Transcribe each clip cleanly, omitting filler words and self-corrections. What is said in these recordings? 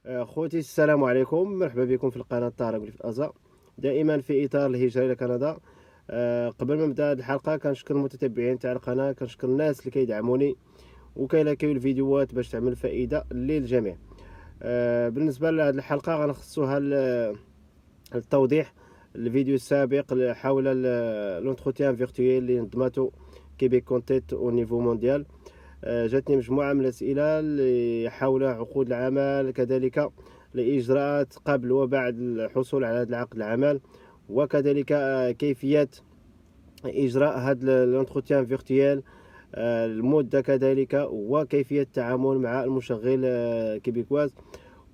خوتي السلام عليكم، مرحبا بكم في القناة طارق في أزا، دائما في إطار الهجرة إلى كندا. قبل ما نبدا هذه الحلقة كنشكر المتتبعين تاع القناة، كنشكر الناس اللي كيدعموني وكيلاكيو الفيديوهات باش تعمل فائدة للجميع. بالنسبة لهذه الحلقة غنخصوها التوضيح الفيديو السابق حول لونتروتيان فيرتويال اللي نظمته كيبيك كونتيت او نيفو مونديال. جاتني مجموعة من الأسئلة اللي حول عقود العمل، كذلك الإجراءات قبل وبعد الحصول على هذا العقد العمل، وكذلك كيفية إجراء هذا الانتروتيان فيرتويال، المدة كذلك، وكيفية التعامل مع المشغل كيبيكواز،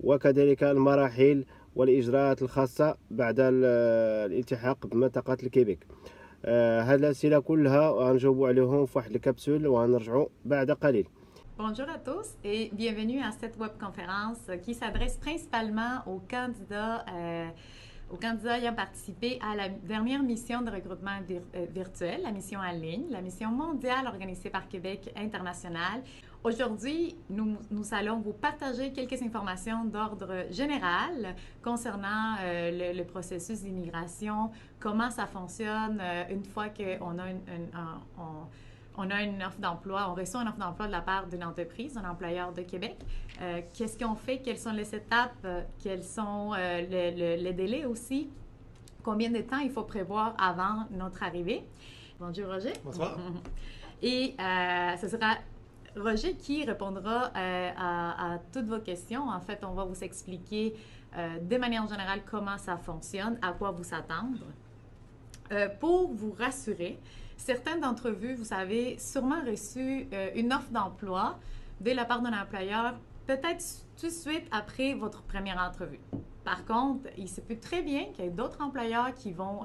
وكذلك المراحل والإجراءات الخاصة بعد الالتحاق بمنطقة الكيبيك. هاد الأسئلة كلها غنجاوبوا عليهم في واحد الكبسول وغنرجعوا بعد قليل. Bonjour à tous et bienvenue à cette webconférence qui s'adresse principalement aux candidats ayant participé à la dernière mission de recrutement virtuel, la mission en ligne, la mission mondiale organisée par Québec International. Aujourd'hui, nous allons vous partager quelques informations d'ordre général concernant le processus d'immigration, comment ça fonctionne une fois qu'on a on a une offre d'emploi, on reçoit une offre d'emploi de la part d'une entreprise, d'un employeur de Québec. Qu'est-ce qu'on fait? Quelles sont les étapes? Quels sont les délais aussi? Combien de temps il faut prévoir avant notre arrivée? Bonjour Roger. Bonsoir. Et ce sera Roger qui répondra à toutes vos questions. En fait, on va vous expliquer de manière générale comment ça fonctionne, à quoi vous attendre. Pour vous rassurer, certains d'entre vous, vous avez sûrement reçu une offre d'emploi de la part d'un employeur, peut-être tout de suite après votre première entrevue. Par contre, il se peut très bien qu'il y ait d'autres employeurs qui vont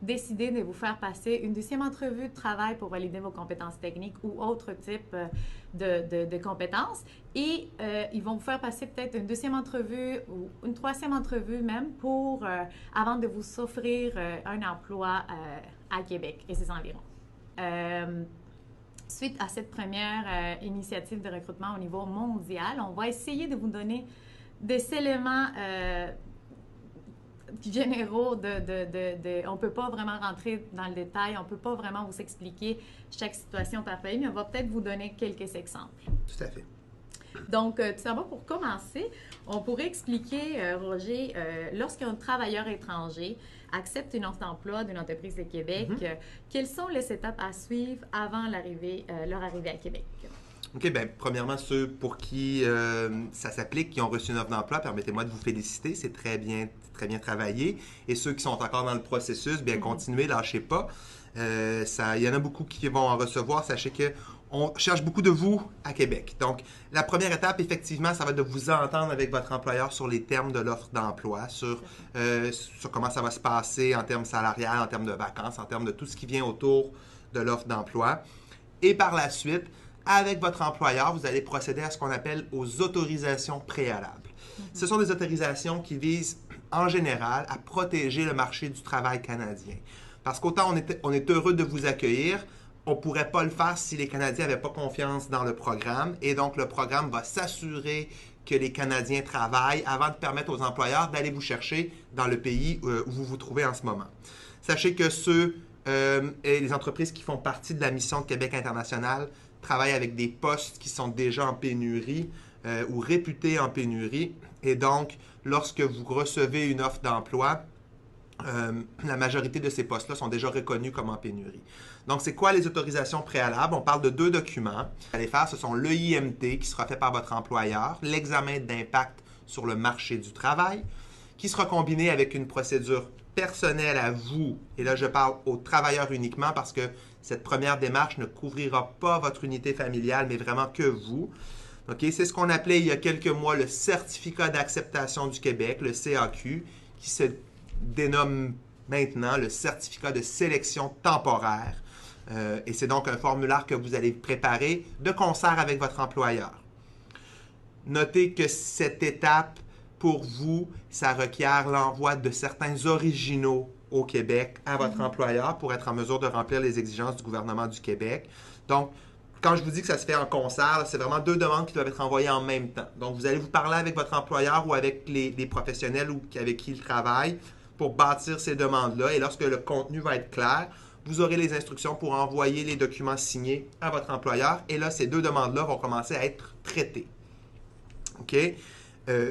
décider de vous faire passer une deuxième entrevue de travail pour valider vos compétences techniques ou autre type de compétences. Et ils vont vous faire passer peut-être une deuxième entrevue ou une troisième entrevue même avant de vous offrir un emploi à Québec et ses environs. Suite à cette première initiative de recrutement au niveau mondial, on va essayer de vous donner des éléments généraux on ne peut pas vraiment rentrer dans le détail, on ne peut pas vraiment vous expliquer chaque situation par pays, mais on va peut-être vous donner quelques exemples. Tout à fait. Donc, tout d'abord, pour commencer, on pourrait expliquer, Roger, lorsqu'un travailleur étranger accepte une offre d'emploi d'une entreprise de Québec, quelles sont les étapes à suivre avant leur arrivée à Québec? OK, bien, premièrement, ceux pour qui ça s'applique, qui ont reçu une offre d'emploi, permettez-moi de vous féliciter, c'est très bien travaillé. Et ceux qui sont encore dans le processus, bien, continuez, lâchez pas. Il y en a beaucoup qui vont en recevoir. Sachez qu'on cherche beaucoup de vous à Québec. Donc, la première étape, effectivement, ça va être de vous entendre avec votre employeur sur les termes de l'offre d'emploi, sur comment ça va se passer en termes salariales, en termes de vacances, en termes de tout ce qui vient autour de l'offre d'emploi. Et par la suite, avec votre employeur, vous allez procéder à ce qu'on appelle aux autorisations préalables. Ce sont des autorisations qui visent, en général, à protéger le marché du travail canadien. Parce qu'autant on est heureux de vous accueillir, on ne pourrait pas le faire si les Canadiens n'avaient pas confiance dans le programme. Et donc, le programme va s'assurer que les Canadiens travaillent avant de permettre aux employeurs d'aller vous chercher dans le pays où vous vous trouvez en ce moment. Sachez que les entreprises qui font partie de la mission de Québec International travaillent avec des postes qui sont déjà en pénurie ou réputés en pénurie. Et donc, lorsque vous recevez une offre d'emploi, la majorité de ces postes-là sont déjà reconnus comme en pénurie. Donc, c'est quoi les autorisations préalables? On parle de 2 documents. Vous allez faire, ce sont l'EIMT qui sera fait par votre employeur, l'examen d'impact sur le marché du travail, qui sera combiné avec une procédure personnelle à vous. Et là, je parle aux travailleurs uniquement parce que cette première démarche ne couvrira pas votre unité familiale, mais vraiment que vous. Okay? C'est ce qu'on appelait il y a quelques mois le certificat d'acceptation du Québec, le CAQ, qui se dénomme maintenant le certificat de sélection temporaire. Et c'est donc un formulaire que vous allez préparer de concert avec votre employeur. Notez que cette étape, pour vous, ça requiert l'envoi de certains originaux au Québec à votre employeur pour être en mesure de remplir les exigences du gouvernement du Québec. Donc, quand je vous dis que ça se fait en concert, c'est vraiment deux demandes qui doivent être envoyées en même temps. Donc, vous allez vous parler avec votre employeur ou avec les professionnels avec qui il travaille pour bâtir ces demandes-là. Et lorsque le contenu va être clair, vous aurez les instructions pour envoyer les documents signés à votre employeur. Et là, ces deux demandes-là vont commencer à être traitées. OK?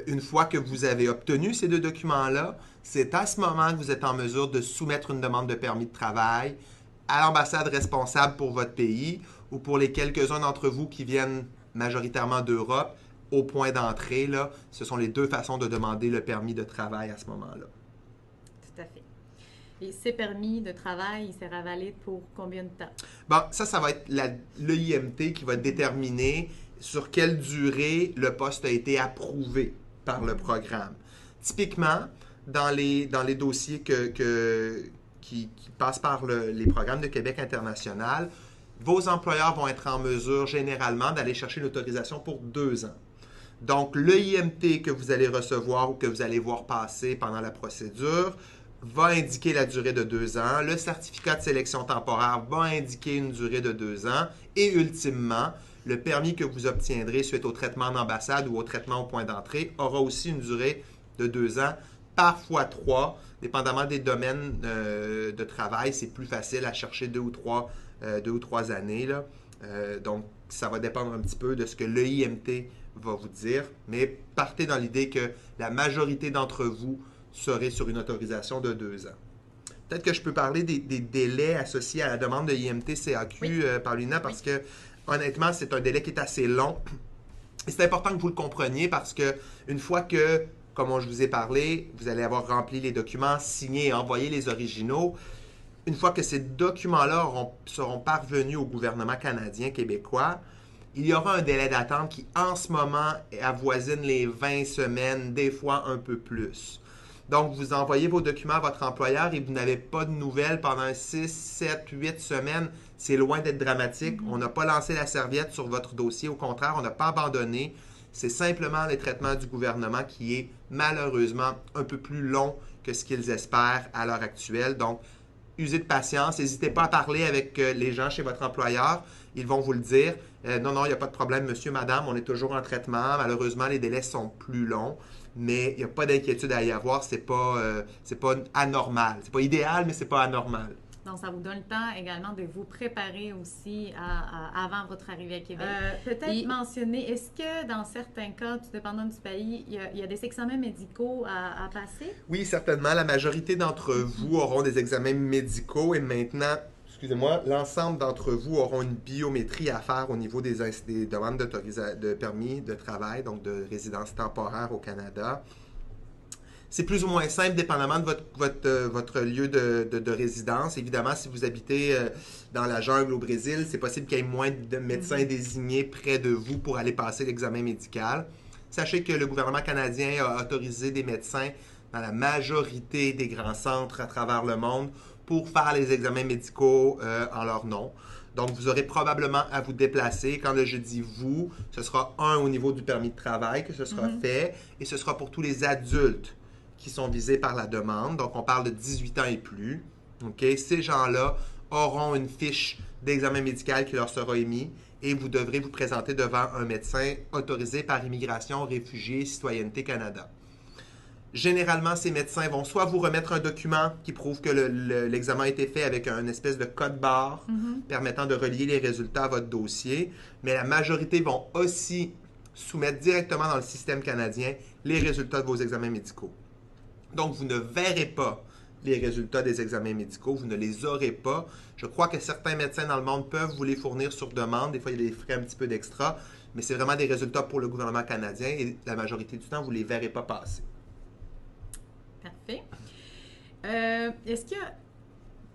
Une fois que vous avez obtenu ces deux documents-là, c'est à ce moment que vous êtes en mesure de soumettre une demande de permis de travail à l'ambassade responsable pour votre pays ou pour les quelques-uns d'entre vous qui viennent majoritairement d'Europe au point d'entrée. Là, ce sont les deux façons de demander le permis de travail à ce moment-là. Tout à fait. Et ces permis de travail, il sera valide pour combien de temps? Bon, ça va être l'EIMT qui va déterminer sur quelle durée le poste a été approuvé par le programme. Typiquement, dans les dossiers qui passent par les programmes de Québec international, vos employeurs vont être en mesure généralement d'aller chercher l'autorisation pour 2 ans. Donc, l'EIMT que vous allez recevoir ou que vous allez voir passer pendant la procédure va indiquer la durée de 2 ans. Le certificat de sélection temporaire va indiquer une durée de 2 ans. Et ultimement, le permis que vous obtiendrez suite au traitement en ambassade ou au traitement au point d'entrée aura aussi une durée de 2 ans, parfois 3, dépendamment des domaines de travail. C'est plus facile à chercher 2 ou 3 années. Là. Donc, ça va dépendre un petit peu de ce que l'EIMT va vous dire. Mais partez dans l'idée que la majorité d'entre vous serez sur une autorisation de 2 ans. Peut-être que je peux parler des délais associés à la demande de IMT-CAQ, Oui. Paulina, parce que honnêtement, c'est un délai qui est assez long. Et c'est important que vous le compreniez parce que une fois que, comme je vous ai parlé, vous allez avoir rempli les documents, signé et envoyé les originaux, une fois que ces documents-là seront parvenus au gouvernement canadien, québécois, il y aura un délai d'attente qui, en ce moment, avoisine les 20 semaines, des fois un peu plus. Donc, vous envoyez vos documents à votre employeur et vous n'avez pas de nouvelles pendant 6, 7, 8 semaines. C'est loin d'être dramatique. On n'a pas lancé la serviette sur votre dossier. Au contraire, on n'a pas abandonné. C'est simplement le traitement du gouvernement qui est malheureusement un peu plus long que ce qu'ils espèrent à l'heure actuelle. Donc, usez de patience. N'hésitez pas à parler avec les gens chez votre employeur. Ils vont vous le dire. Non, il n'y a pas de problème, monsieur, madame. On est toujours en traitement. Malheureusement, les délais sont plus longs. Mais il n'y a pas d'inquiétude à y avoir, c'est pas anormal. C'est pas idéal, mais c'est pas anormal. Donc, ça vous donne le temps également de vous préparer aussi avant votre arrivée à Québec. Peut-être mentionner, est-ce que dans certains cas, tout dépendant du pays, il y a des examens médicaux à passer? Oui, certainement. La majorité d'entre vous auront des examens médicaux et maintenant, excusez-moi, l'ensemble d'entre vous auront une biométrie à faire au niveau des demandes de permis de travail, donc de résidence temporaire au Canada. C'est plus ou moins simple, dépendamment de votre lieu de résidence. Évidemment, si vous habitez dans la jungle au Brésil, c'est possible qu'il y ait moins de médecins désignés près de vous pour aller passer l'examen médical. Sachez que le gouvernement canadien a autorisé des médecins dans la majorité des grands centres à travers le monde pour faire les examens médicaux en leur nom. Donc, vous aurez probablement à vous déplacer. Quand je dis vous, ce sera au niveau du permis de travail que ce sera fait et ce sera pour tous les adultes qui sont visés par la demande. Donc, on parle de 18 ans et plus. Okay? Ces gens-là auront une fiche d'examen médical qui leur sera émise et vous devrez vous présenter devant un médecin autorisé par Immigration, Réfugiés, Citoyenneté Canada. Généralement, ces médecins vont soit vous remettre un document qui prouve que l'examen a été fait avec une espèce de code barre permettant de relier les résultats à votre dossier, mais la majorité vont aussi soumettre directement dans le système canadien les résultats de vos examens médicaux. Donc, vous ne verrez pas les résultats des examens médicaux, vous ne les aurez pas. Je crois que certains médecins dans le monde peuvent vous les fournir sur demande. Des fois, il y a des frais un petit peu d'extra, mais c'est vraiment des résultats pour le gouvernement canadien et la majorité du temps, vous ne les verrez pas passer. Parfait. Est-ce qu'il y a,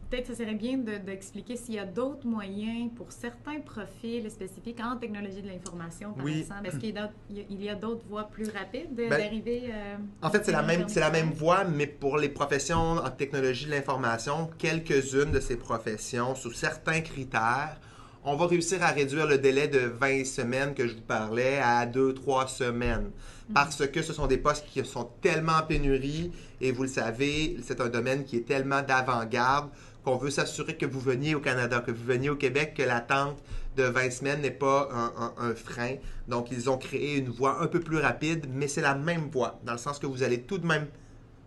peut-être ce serait bien d'expliquer s'il y a d'autres moyens pour certains profils spécifiques en technologie de l'information, par exemple. Est-ce qu'il y a d'autres voies plus rapides d'arriver? En fait, c'est la même voie, mais pour les professions en technologie de l'information, quelques-unes de ces professions, sous certains critères, on va réussir à réduire le délai de 20 semaines que je vous parlais à 2-3 semaines. Parce que ce sont des postes qui sont tellement en pénurie et vous le savez, c'est un domaine qui est tellement d'avant-garde qu'on veut s'assurer que vous veniez au Canada, que vous veniez au Québec, que l'attente de 20 semaines n'est pas un frein. Donc, ils ont créé une voie un peu plus rapide, mais c'est la même voie, dans le sens que vous allez tout de même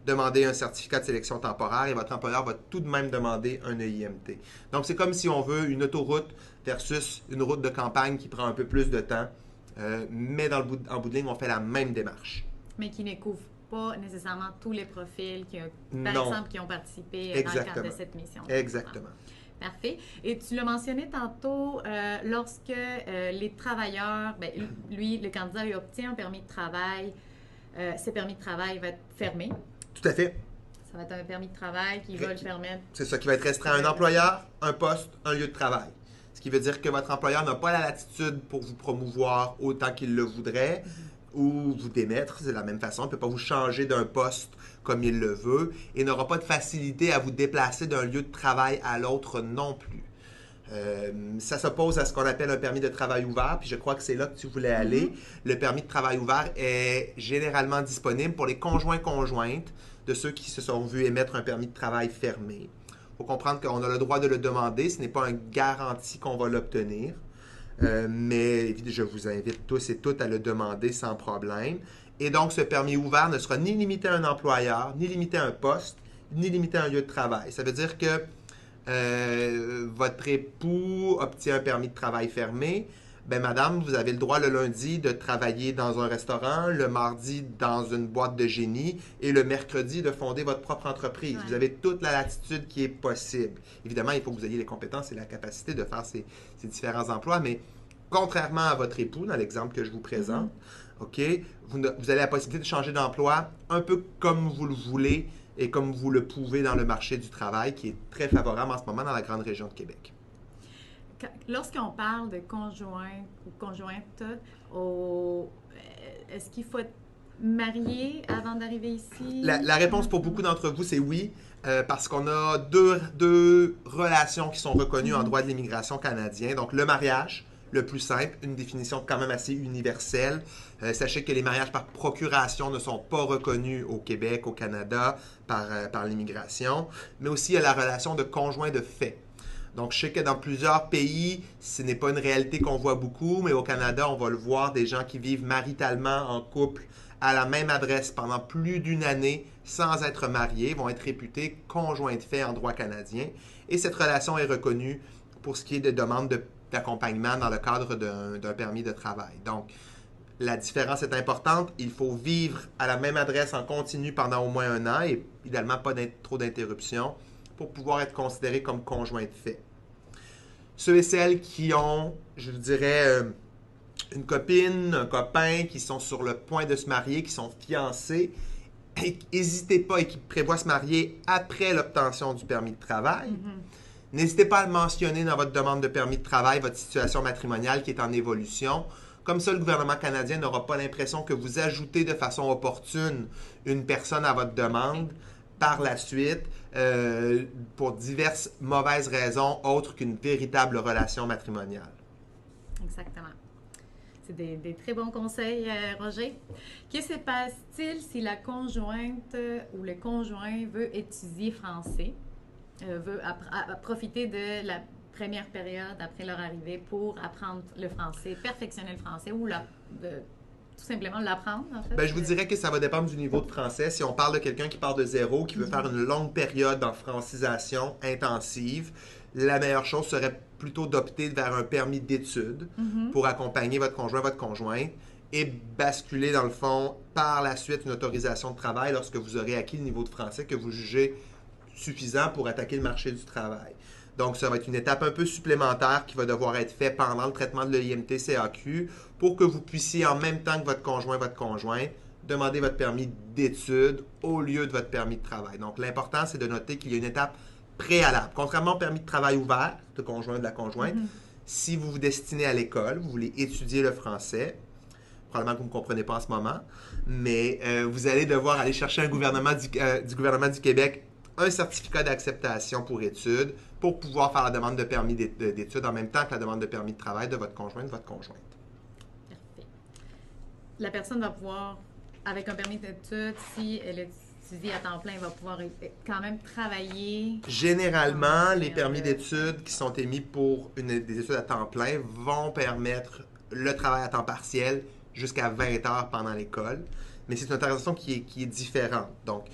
demander un certificat de sélection temporaire et votre employeur va tout de même demander un EIMT. Donc, c'est comme si on veut une autoroute versus une route de campagne qui prend un peu plus de temps, mais en bout de ligne, on fait la même démarche. Mais qui ne couvre pas nécessairement tous les profils par Non. exemple, qui ont participé dans le cadre de cette mission. Exactement. Parfait. Et tu l'as mentionné tantôt, lorsque les travailleurs, lui, le candidat, il obtient un permis de travail, ce permis de travail va être fermé. Tout à fait. Ça va être un permis de travail qui va le permettre. C'est ça qui va être restreint à un employeur, un poste, un lieu de travail. Ce qui veut dire que votre employeur n'a pas la latitude pour vous promouvoir autant qu'il le voudrait ou vous démettre. C'est de la même façon. Il ne peut pas vous changer d'un poste comme il le veut et n'aura pas de facilité à vous déplacer d'un lieu de travail à l'autre non plus. Ça s'oppose à ce qu'on appelle un permis de travail ouvert, puis je crois que c'est là que tu voulais aller. Le permis de travail ouvert est généralement disponible pour les conjoints-conjointes de ceux qui se sont vus émettre un permis de travail fermé. Il faut comprendre qu'on a le droit de le demander, ce n'est pas une garantie qu'on va l'obtenir, mais je vous invite tous et toutes à le demander sans problème. Et donc, ce permis ouvert ne sera ni limité à un employeur, ni limité à un poste, ni limité à un lieu de travail. Ça veut dire que votre époux obtient un permis de travail fermé, ben madame, vous avez le droit le lundi de travailler dans un restaurant, le mardi dans une boîte de génie et le mercredi de fonder votre propre entreprise. Ouais. Vous avez toute la latitude qui est possible. Évidemment, il faut que vous ayez les compétences et la capacité de faire ces différents emplois, mais contrairement à votre époux, dans l'exemple que je vous présente, OK, vous avez la possibilité de changer d'emploi un peu comme vous le voulez et comme vous le pouvez dans le marché du travail, qui est très favorable en ce moment dans la grande région de Québec. Lorsqu'on parle de conjoint ou conjointe, est-ce qu'il faut être marié avant d'arriver ici? La réponse pour beaucoup d'entre vous, c'est oui, parce qu'on a deux relations qui sont reconnues en droit de l'immigration canadien. Donc, le mariage, le plus simple, une définition quand même assez universelle. Sachez que les mariages par procuration ne sont pas reconnus au Québec, au Canada, par l'immigration. Mais aussi, il y a la relation de conjoint de fait. Donc, je sais que dans plusieurs pays, ce n'est pas une réalité qu'on voit beaucoup, mais au Canada, on va le voir, des gens qui vivent maritalement en couple à la même adresse pendant plus d'une année sans être mariés vont être réputés conjoints de fait en droit canadien. Et cette relation est reconnue pour ce qui est de demande d'accompagnement dans le cadre d'un permis de travail. Donc, la différence est importante. Il faut vivre à la même adresse en continu pendant au moins un an et idéalement pas trop d'interruptions pour pouvoir être considérés comme conjoints de fait. Ceux et celles qui ont, je dirais, une copine, un copain, qui sont sur le point de se marier, qui sont fiancés, n'hésitez pas et qui prévoient se marier après l'obtention du permis de travail. N'hésitez pas à mentionner dans votre demande de permis de travail votre situation matrimoniale qui est en évolution. Comme ça, le gouvernement canadien n'aura pas l'impression que vous ajoutez de façon opportune une personne à votre demande par la suite pour diverses mauvaises raisons autres qu'une véritable relation matrimoniale. Exactement. C'est des très bons conseils, Roger. Que se passe-t-il si la conjointe ou le conjoint veut étudier français, veut profiter de la première période après leur arrivée pour apprendre le français, perfectionner le français ou tout simplement l'apprendre, en fait? Bien, je vous dirais que ça va dépendre du niveau de français. Si on parle de quelqu'un qui part de zéro, qui veut faire une longue période en francisation intensive, la meilleure chose serait plutôt d'opter vers un permis d'études pour accompagner votre conjoint, votre conjointe et basculer, dans le fond, par la suite, une autorisation de travail lorsque vous aurez acquis le niveau de français que vous jugez suffisant pour attaquer le marché du travail. Donc, ça va être une étape un peu supplémentaire qui va devoir être faite pendant le traitement de l'EIMT-CAQ pour que vous puissiez, en même temps que votre conjoint, votre conjointe, demander votre permis d'études au lieu de votre permis de travail. Donc, l'important, c'est de noter qu'il y a une étape préalable. Contrairement au permis de travail ouvert, de conjoint de la conjointe, si vous vous destinez à l'école, vous voulez étudier le français, probablement que vous ne me comprenez pas en ce moment, mais vous allez devoir aller chercher un gouvernement du gouvernement du Québec un certificat d'acceptation pour études pour pouvoir faire la demande de permis d'études en même temps que la demande de permis de travail de votre conjoint, de votre conjointe. Parfait. La personne va pouvoir, avec un permis d'études, si elle étudie à temps plein, va pouvoir quand même travailler. Généralement, les permis d'études qui sont émis pour des études à temps plein vont permettre le travail à temps partiel jusqu'à 20 heures pendant l'école. Mais c'est une autorisation qui est différente. Donc,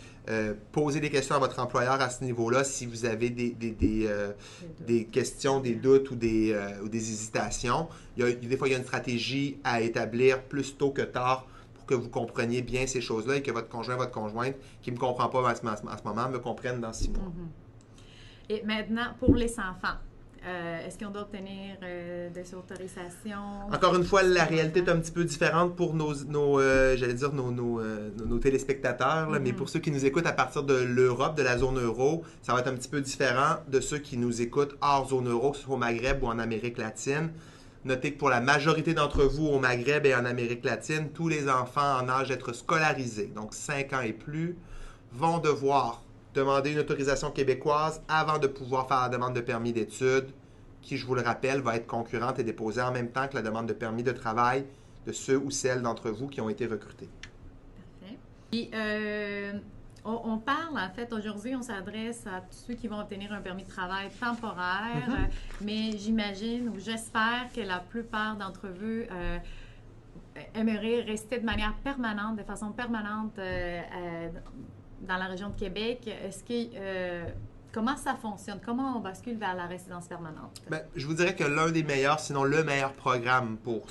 posez des questions à votre employeur à ce niveau-là si vous avez des questions, des doutes ou des hésitations. Des fois, il y a une stratégie à établir plus tôt que tard pour que vous compreniez bien ces choses-là et que votre conjoint, votre conjointe, qui ne me comprend pas à ce moment, me comprenne dans 6 mois. Et maintenant, pour les enfants, est-ce qu'on doit obtenir des autorisations? Encore une fois, la réalité est un petit peu différente pour nos téléspectateurs, là, mais pour ceux qui nous écoutent à partir de l'Europe, de la zone euro, ça va être un petit peu différent de ceux qui nous écoutent hors zone euro, que ce soit au Maghreb ou en Amérique latine. Notez que pour la majorité d'entre vous au Maghreb et en Amérique latine, tous les enfants en âge d'être scolarisés, donc 5 ans et plus, vont devoir demander une autorisation québécoise avant de pouvoir faire la demande de permis d'études, qui, je vous le rappelle, va être concurrente et déposée en même temps que la demande de permis de travail de ceux ou celles d'entre vous qui ont été recrutés. Parfait. Et on parle, en fait, aujourd'hui, on s'adresse à tous ceux qui vont obtenir un permis de travail temporaire, mais j'imagine ou j'espère que la plupart d'entre vous aimeraient rester de manière permanente, de façon permanente dans la région de Québec. Est-ce que comment ça fonctionne? Comment on bascule vers la résidence permanente? Bien, je vous dirais que l'un des meilleurs, sinon le meilleur programme pour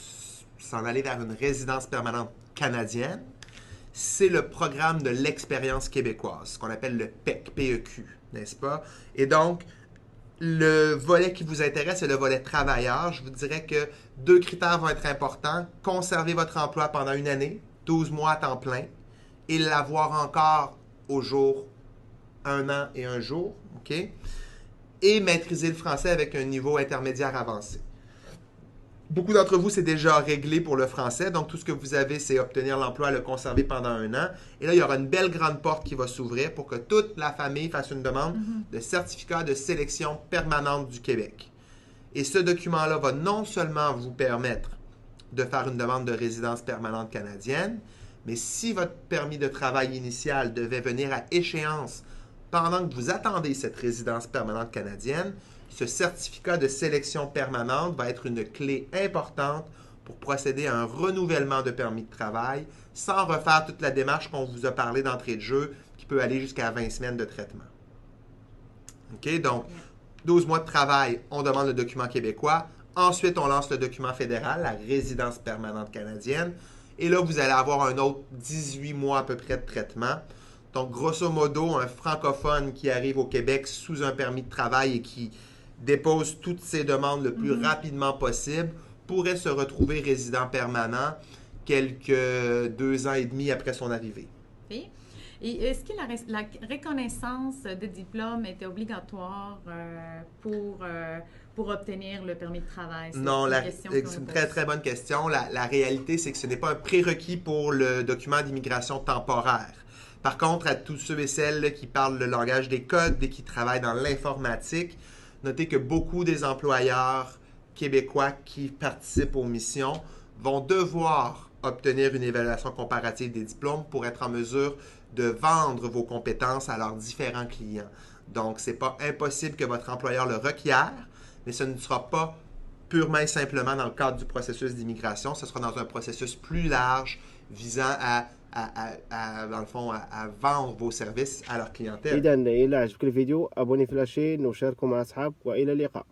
s'en aller vers une résidence permanente canadienne, c'est le programme de l'expérience québécoise, ce qu'on appelle le PEQ, PEQ, n'est-ce pas? Et donc, le volet qui vous intéresse, c'est le volet travailleur. Je vous dirais que 2 critères vont être importants. Conserver votre emploi pendant 1 année, 12 mois à temps plein, et l'avoir encore au jour 1 an et 1 jour, OK? Et maîtriser le français avec un niveau intermédiaire avancé. Beaucoup d'entre vous, c'est déjà réglé pour le français, donc tout ce que vous avez, c'est obtenir l'emploi, le conserver pendant 1 an. Et là, il y aura une belle grande porte qui va s'ouvrir pour que toute la famille fasse une demande de certificat de sélection permanente du Québec. Et ce document-là va non seulement vous permettre de faire une demande de résidence permanente canadienne, mais si votre permis de travail initial devait venir à échéance pendant que vous attendez cette résidence permanente canadienne, ce certificat de sélection permanente va être une clé importante pour procéder à un renouvellement de permis de travail sans refaire toute la démarche qu'on vous a parlé d'entrée de jeu qui peut aller jusqu'à 20 semaines de traitement. OK? Donc, 12 mois de travail, on demande le document québécois. Ensuite, on lance le document fédéral, la résidence permanente canadienne. Et là, vous allez avoir un autre 18 mois à peu près de traitement. Donc, grosso modo, un francophone qui arrive au Québec sous un permis de travail et qui dépose toutes ses demandes le plus rapidement possible pourrait se retrouver résident permanent quelques 2 ans et demi après son arrivée. Et est-ce que la reconnaissance de diplôme était obligatoire pour obtenir le permis de travail? Non, c'est une très, très bonne question. La réalité, c'est que ce n'est pas un prérequis pour le document d'immigration temporaire. Par contre, à tous ceux et celles qui parlent le langage des codes et qui travaillent dans l'informatique, notez que beaucoup des employeurs québécois qui participent aux missions vont devoir obtenir une évaluation comparative des diplômes pour être en mesure de vendre vos compétences à leurs différents clients. Donc, ce n'est pas impossible que votre employeur le requiert, mais ce ne sera pas purement et simplement dans le cadre du processus d'immigration. Ce sera dans un processus plus large visant dans le fond, à vendre vos services à leur clientèle. إذا إلا عجبك الفيديو أبوني في لاشين وشاركوا مع أصحابك وإلى اللقاء.